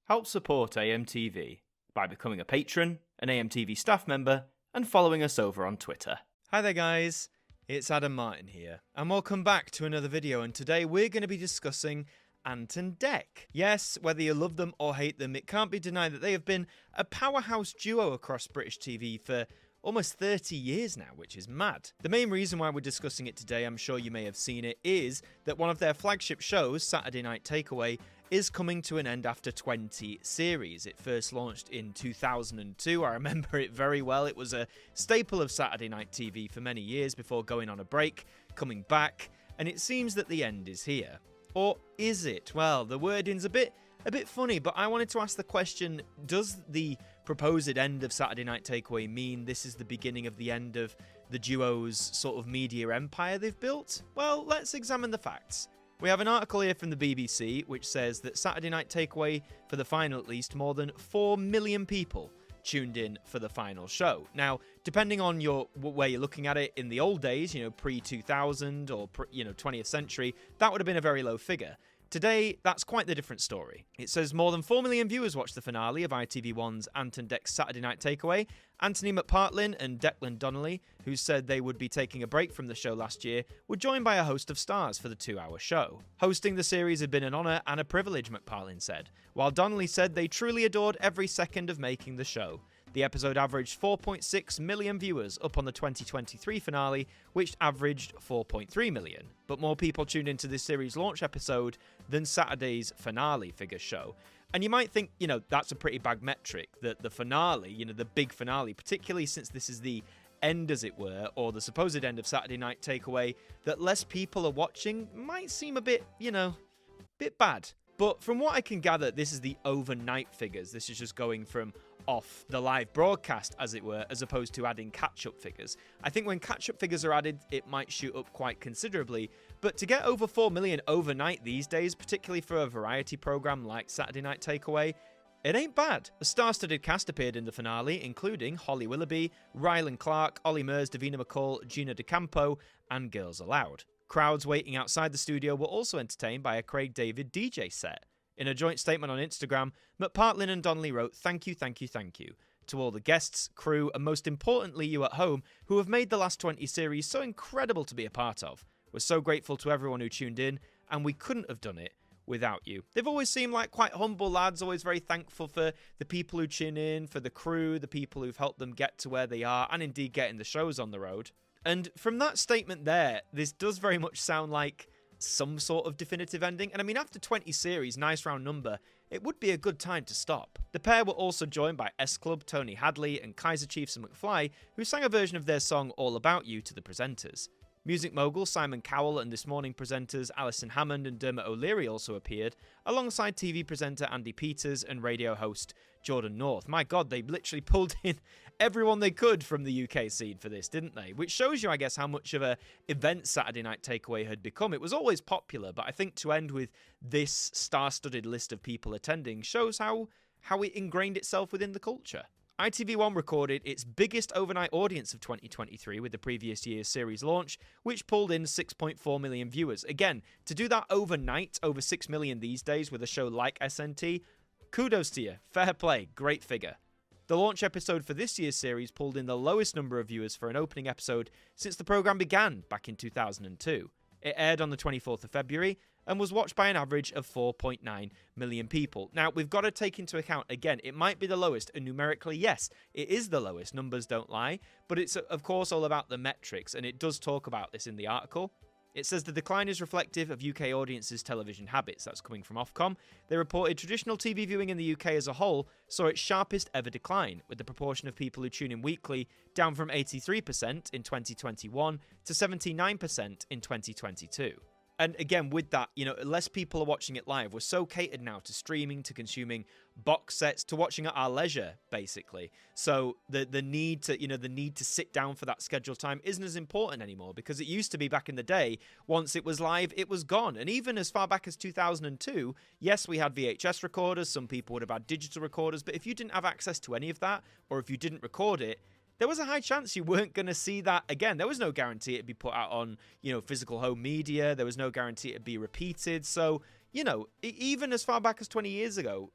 Help support AMTV by becoming a patron, an AMTV staff member, and following us over on Twitter. Hi there guys, it's Adam Martyn here, and welcome back to another video, and today we're going to be discussing ANT DEC. Yes, whether you love them or hate them, it can't be denied that they have been a powerhouse duo across British TV for almost 30 years now, which is mad. The main reason why we're discussing it today, I'm sure you may have seen it, is that one of their flagship shows, Saturday Night Takeaway, is coming to an end after 20 series. It first launched in 2002. I remember it very well. It was a staple of Saturday Night TV for many years before going on a break, coming back, and it seems that the end is here. Or is it? Well, the wording's a bit funny, but I wanted to ask the question, does the proposed end of Saturday Night Takeaway mean this is the beginning of the end of the duo's sort of media empire they've built? Well, let's examine the facts. We have an article here from the BBC which says that Saturday Night Takeaway, for the final at least, more than 4 million people tuned in for the final show. Now, depending on where you're looking at it, in the old days, pre-2000 or 20th century, that would have been a very low figure. Today, that's quite the different story. It says more than 4 million viewers watched the finale of ITV1's ANT DEC's Saturday Night Takeaway. Anthony McPartlin and Declan Donnelly, who said they would be taking a break from the show last year, were joined by a host of stars for the 2-hour show. Hosting the series had been an honour and a privilege, McPartlin said, while Donnelly said they truly adored every second of making the show. The episode averaged 4.6 million viewers, up on the 2023 finale, which averaged 4.3 million. But more people tuned into this series' launch episode than Saturday's finale figures show. And you might think, that's a pretty bad metric, that the finale, the big finale, particularly since this is the end, as it were, or the supposed end of Saturday Night Takeaway, that less people are watching might seem a bit, bit bad. But from what I can gather, this is the overnight figures. This is just going from off the live broadcast, as it were, as opposed to adding catch-up figures. I think when catch-up figures are added, it might shoot up quite considerably. But to get over 4 million overnight these days, particularly for a variety program like Saturday Night Takeaway, it ain't bad. A star-studded cast appeared in the finale, including Holly Willoughby, Rylan Clark, Ollie Murs, Davina McCall, Gina DeCampo, and Girls Aloud. Crowds waiting outside the studio were also entertained by a Craig David DJ set. In a joint statement on Instagram, McPartlin and Donnelly wrote, "Thank you, thank you, thank you to all the guests, crew, and most importantly you at home who have made the last 20 series so incredible to be a part of. We're so grateful to everyone who tuned in, and we couldn't have done it without you." They've always seemed like quite humble lads, always very thankful for the people who tune in, for the crew, the people who've helped them get to where they are, and indeed getting the shows on the road. And from that statement there, this does very much sound like some sort of definitive ending. And I mean, after 20 series, nice round number, it would be a good time to stop. The pair were also joined by S-Club, Tony Hadley, and Kaiser Chiefs and McFly, who sang a version of their song All About You to the presenters. Music mogul Simon Cowell and This Morning presenters Alison Hammond and Dermot O'Leary also appeared, alongside TV presenter Andy Peters and radio host Jordan North. My God, they literally pulled in everyone they could from the UK scene for this, didn't they? Which shows you, I guess, how much of a event Saturday Night Takeaway had become. It was always popular, but I think to end with this star-studded list of people attending shows how it ingrained itself within the culture. ITV1 recorded its biggest overnight audience of 2023 with the previous year's series launch, which pulled in 6.4 million viewers. Again, to do that overnight, over 6 million these days with a show like SNT, kudos to you. Fair play. Great figure. The launch episode for this year's series pulled in the lowest number of viewers for an opening episode since the programme began back in 2002. It aired on the 24th of February and was watched by an average of 4.9 million people. Now, we've got to take into account, again, it might be the lowest, and numerically, yes, it is the lowest, numbers don't lie, but it's, of course, all about the metrics, and it does talk about this in the article. It says the decline is reflective of UK audiences' television habits. That's coming from Ofcom. They reported traditional TV viewing in the UK as a whole saw its sharpest ever decline, with the proportion of people who tune in weekly down from 83% in 2021 to 79% in 2022. And again, with that, less people are watching it live. We're so catered now to streaming, to consuming box sets, to watching at our leisure, basically. So the need to sit down for that scheduled time isn't as important anymore, because it used to be back in the day, once it was live, it was gone. And even as far back as 2002, yes, we had VHS recorders. Some people would have had digital recorders. But if you didn't have access to any of that, or if you didn't record it, there was a high chance you weren't going to see that again. There was no guarantee it'd be put out on, physical home media. There was no guarantee it'd be repeated. So, you know, even as far back as 20 years ago,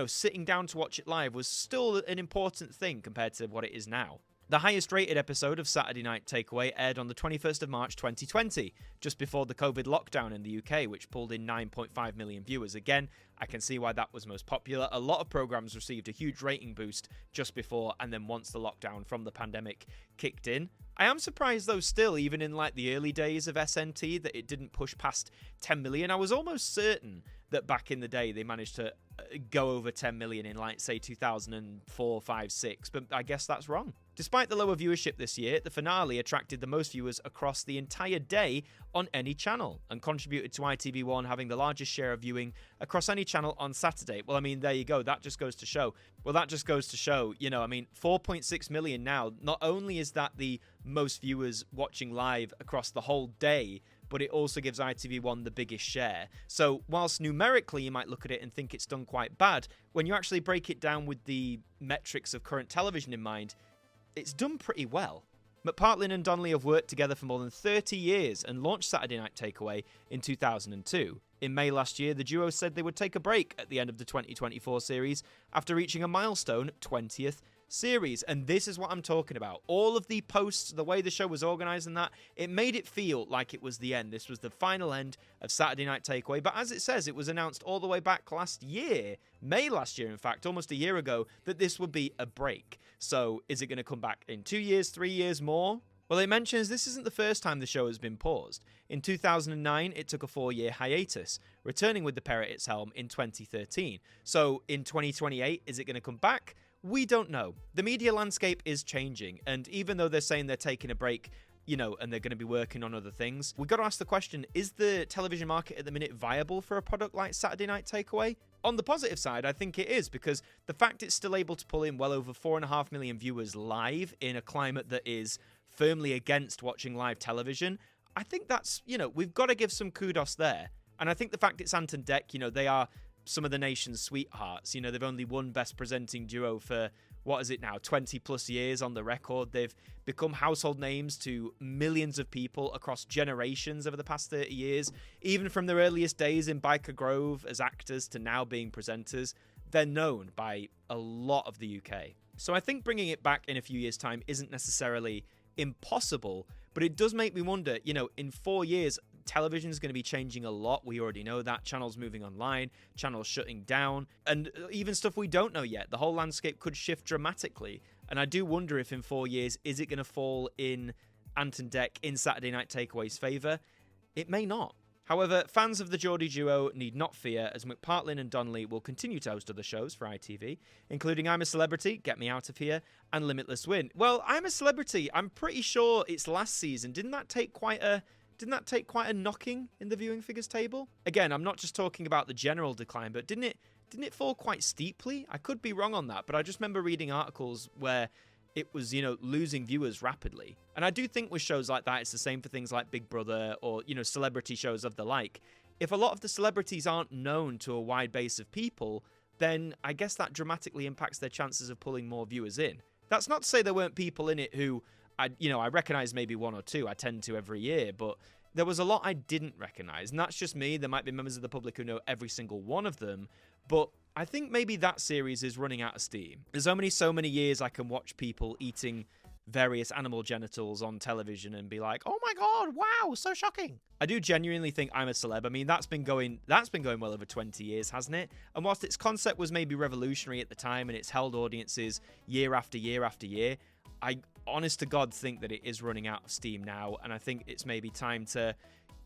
sitting down to watch it live was still an important thing compared to what it is now. The highest rated episode of Saturday Night Takeaway aired on the 21st of March 2020, just before the COVID lockdown in the UK, which pulled in 9.5 million viewers. Again, I can see why that was most popular. A lot of programs received a huge rating boost just before and then once the lockdown from the pandemic kicked in. I am surprised though still, even in like the early days of SNT, that it didn't push past 10 million. I was almost certain that back in the day they managed to go over 10 million in like say 2004, 5, 6, but I guess that's wrong. Despite the lower viewership this year, the finale attracted the most viewers across the entire day on any channel and contributed to ITV1 having the largest share of viewing across any channel on Saturday. Well, I mean, there you go. That just goes to show. You know, I mean, 4.6 million now. Not only is that the most viewers watching live across the whole day, but it also gives ITV1 the biggest share. So whilst numerically you might look at it and think it's done quite bad, when you actually break it down with the metrics of current television in mind, it's done pretty well. McPartlin and Donnelly have worked together for more than 30 years and launched Saturday Night Takeaway in 2002. In May last year, the duo said they would take a break at the end of the 2024 series after reaching a milestone 20th series. And this is what I'm talking about. All of the posts, the way the show was organised and that, it made it feel like it was the end. This was the final end of Saturday Night Takeaway. But as it says, it was announced all the way back last year, May last year, in fact, almost a year ago, that this would be a break. So is it going to come back in 2 years, 3 years more? Well, it mentions this isn't the first time the show has been paused. In 2009, it took a 4-year hiatus, returning with the pair at its helm in 2013. So in 2028, is it going to come back? We don't know. The media landscape is changing, and even though they're saying they're taking a break, you know, and they're going to be working on other things, we've got to ask the question, is the television market at the minute viable for a product like Saturday Night Takeaway? On the positive side, I think it is, because the fact it's still able to pull in well over 4.5 million viewers live in a climate that is firmly against watching live television, I think that's, you know, we've got to give some kudos there. And I think the fact it's ANT DEC, you know, they are some of the nation's sweethearts. You know, they've only won Best Presenting Duo for, what is it now, 20 plus years on the record. They've become household names to millions of people across generations over the past 30 years. Even from their earliest days in Biker Grove as actors to now being presenters, they're known by a lot of the UK. So I think bringing it back in a few years' time isn't necessarily impossible, but it does make me wonder, you know, in 4 years, television is going to be changing a lot. We already know that. Channels moving online, channels shutting down, and even stuff we don't know yet. The whole landscape could shift dramatically. And I do wonder if in 4 years, is it going to fall in ANT DEC in Saturday Night Takeaway's favour? It may not. However, fans of the Geordie duo need not fear, as McPartlin and Donnelly will continue to host other shows for ITV, including I'm a Celebrity, Get Me Out of Here, and Limitless Win. Well, I'm a Celebrity, I'm pretty sure it's last season. Didn't that take quite a knocking in the viewing figures table? Again, I'm not just talking about the general decline, but didn't it fall quite steeply? I could be wrong on that, but I just remember reading articles where it was, you know, losing viewers rapidly. And I do think with shows like that, it's the same for things like Big Brother or, you know, celebrity shows of the like. If a lot of the celebrities aren't known to a wide base of people, then I guess that dramatically impacts their chances of pulling more viewers in. That's not to say there weren't people in it who, I recognize maybe one or two. I tend to every year, but there was a lot I didn't recognize. And that's just me. There might be members of the public who know every single one of them, but I think maybe that series is running out of steam. There's only so many years I can watch people eating various animal genitals on television and be like, oh my god, wow, so shocking. I do genuinely think I'm a Celeb. I mean, that's been going well over 20 years, hasn't it? And whilst its concept was maybe revolutionary at the time and it's held audiences year after year after year, I honest to God think that it is running out of steam now, and I think it's maybe time to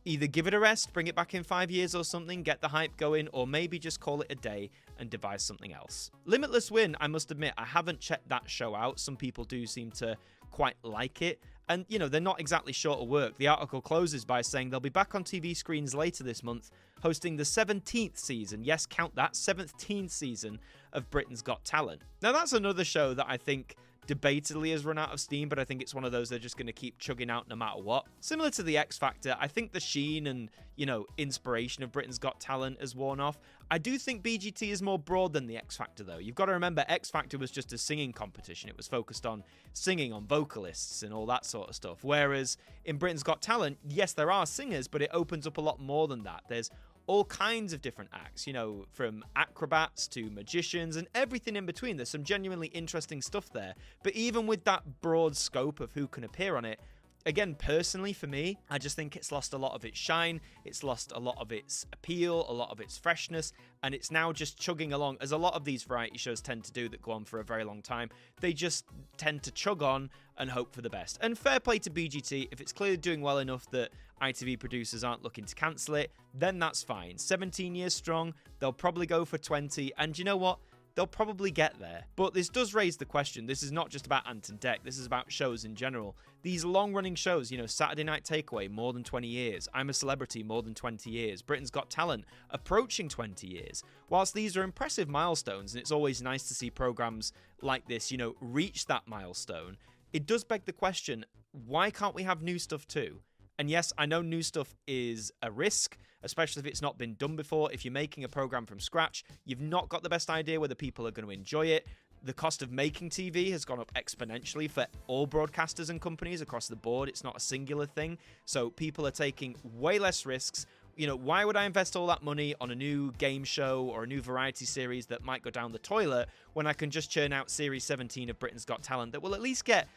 either give it a rest, bring it back in 5 years or something, get the hype going, or maybe just call it a day and devise something else. Limitless Win, I must admit, I haven't checked that show out. Some people do seem to quite like it, and, you know, they're not exactly short of work. The article closes by saying they'll be back on TV screens later this month, hosting the 17th season, yes, count that, 17th season of Britain's Got Talent. Now, that's another show that I think debatedly has run out of steam, but I think it's one of those they're just going to keep chugging out no matter what. Similar to the X Factor, I think the sheen and, you know, inspiration of Britain's Got Talent has worn off. I do think BGT is more broad than the X Factor, though. You've got to remember, X Factor was just a singing competition. It was focused on singing, on vocalists and all that sort of stuff. Whereas in Britain's Got Talent, yes, there are singers, but it opens up a lot more than that. There's all kinds of different acts, you know, from acrobats to magicians and everything in between. There's some genuinely interesting stuff there. But even with that broad scope of who can appear on it, again, personally, for me, I just think it's lost a lot of its shine, it's lost a lot of its appeal, a lot of its freshness, and it's now just chugging along, as a lot of these variety shows tend to do that go on for a very long time. They just tend to chug on and hope for the best. And fair play to BGT, if it's clearly doing well enough that ITV producers aren't looking to cancel it, then that's fine. 17 years strong, they'll probably go for 20, and you know what? They'll probably get there. But this does raise the question. This is not just about ANT DEC. This is about shows in general. These long-running shows, you know, Saturday Night Takeaway, more than 20 years. I'm a Celebrity, more than 20 years. Britain's Got Talent, approaching 20 years. Whilst these are impressive milestones, and it's always nice to see programs like this, you know, reach that milestone, it does beg the question, why can't we have new stuff too? And yes, I know new stuff is a risk, especially if it's not been done before. If you're making a program from scratch, you've not got the best idea whether people are going to enjoy it. The cost of making TV has gone up exponentially for all broadcasters and companies across the board. It's not a singular thing. So people are taking way less risks. You know, why would I invest all that money on a new game show or a new variety series that might go down the toilet when I can just churn out Series 17 of Britain's Got Talent that will at least get,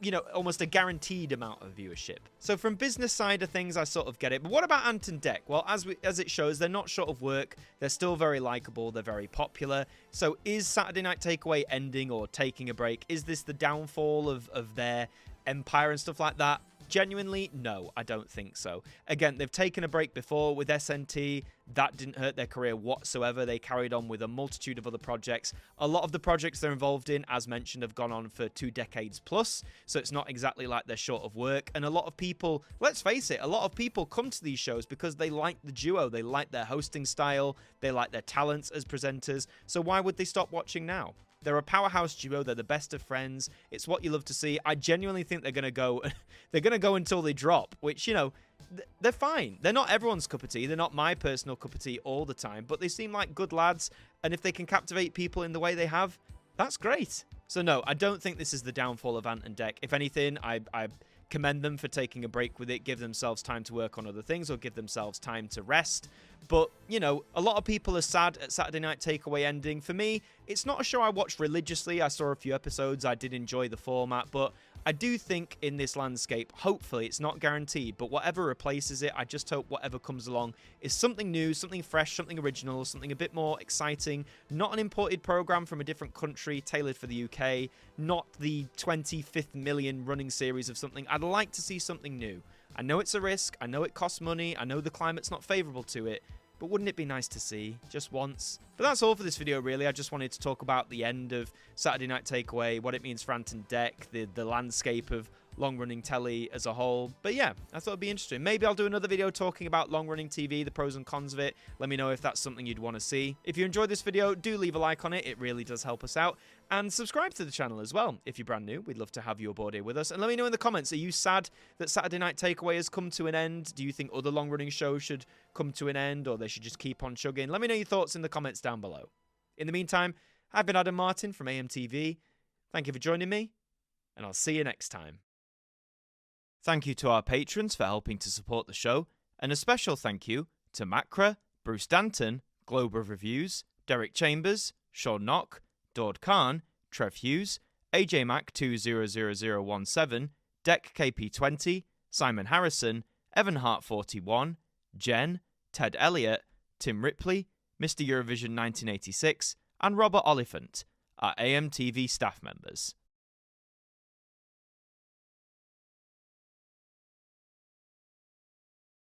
you know, almost a guaranteed amount of viewership? So from business side of things, I sort of get it. But what about ANT DEC? Well, as it shows, they're not short of work. They're still very likable. They're very popular. So is Saturday Night Takeaway ending or taking a break? Is this the downfall of their empire and stuff like that? Genuinely, no, I don't think so. Again, they've taken a break before with SNT. That didn't hurt their career whatsoever. They carried on with a multitude of other projects. A lot of the projects they're involved in, as mentioned, have gone on for 2 decades plus, so it's not exactly like they're short of work. And a lot of people, let's face it, a lot of people come to these shows because they like the duo, they like their hosting style, they like their talents as presenters, so why would they stop watching now? They're a powerhouse duo. They're the best of friends. It's what you love to see. I genuinely think they're going to go they're going to go until they drop, which, you know, they're fine. They're not everyone's cup of tea. They're not my personal cup of tea all the time, but they seem like good lads, and if they can captivate people in the way they have, that's great. So no, I don't think this is the downfall of ANT DEC. If anything, I commend them for taking a break with it, give themselves time to work on other things or give themselves time to rest. But, you know, a lot of people are sad at Saturday Night Takeaway ending. For me, it's not a show I watch religiously. I saw a few episodes. I did enjoy the format, but I do think in this landscape, hopefully, it's not guaranteed, but whatever replaces it, I just hope whatever comes along is something new, something fresh, something original, something a bit more exciting, not an imported program from a different country tailored for the UK, not the 25th million running series of something. I'd like to see something new. I know it's a risk, I know it costs money, I know the climate's not favourable to it, but wouldn't it be nice to see, just once? But that's all for this video, really. I just wanted to talk about the end of Saturday Night Takeaway, what it means for ANT DEC, the landscape of long-running telly as a whole. But yeah, I thought it'd be interesting. Maybe I'll do another video talking about long-running TV, the pros and cons of it. Let me know if that's something you'd want to see. If you enjoyed this video, do leave a like on it. It really does help us out. And subscribe to the channel as well. If you're brand new, we'd love to have you aboard here with us. And let me know in the comments, are you sad that Saturday Night Takeaway has come to an end? Do you think other long-running shows should come to an end, or they should just keep on chugging? Let me know your thoughts in the comments down below. In the meantime, I've been Adam Martyn from AMTV. Thank you for joining me, and I'll see you next time. Thank you to our patrons for helping to support the show, and a special thank you to Macra, Bruce Danton, Globe of Reviews, Derek Chambers, Shaun Knock, Daud Khan, Trev Hughes, Ajmac 200017, Dec KP 20, Simon Harrison, Evan Hart 41, Jen, Ted Elliott, Tim Ripley, Mr. Eurovision 1986, and Robert Oliphant, our AMTV staff members.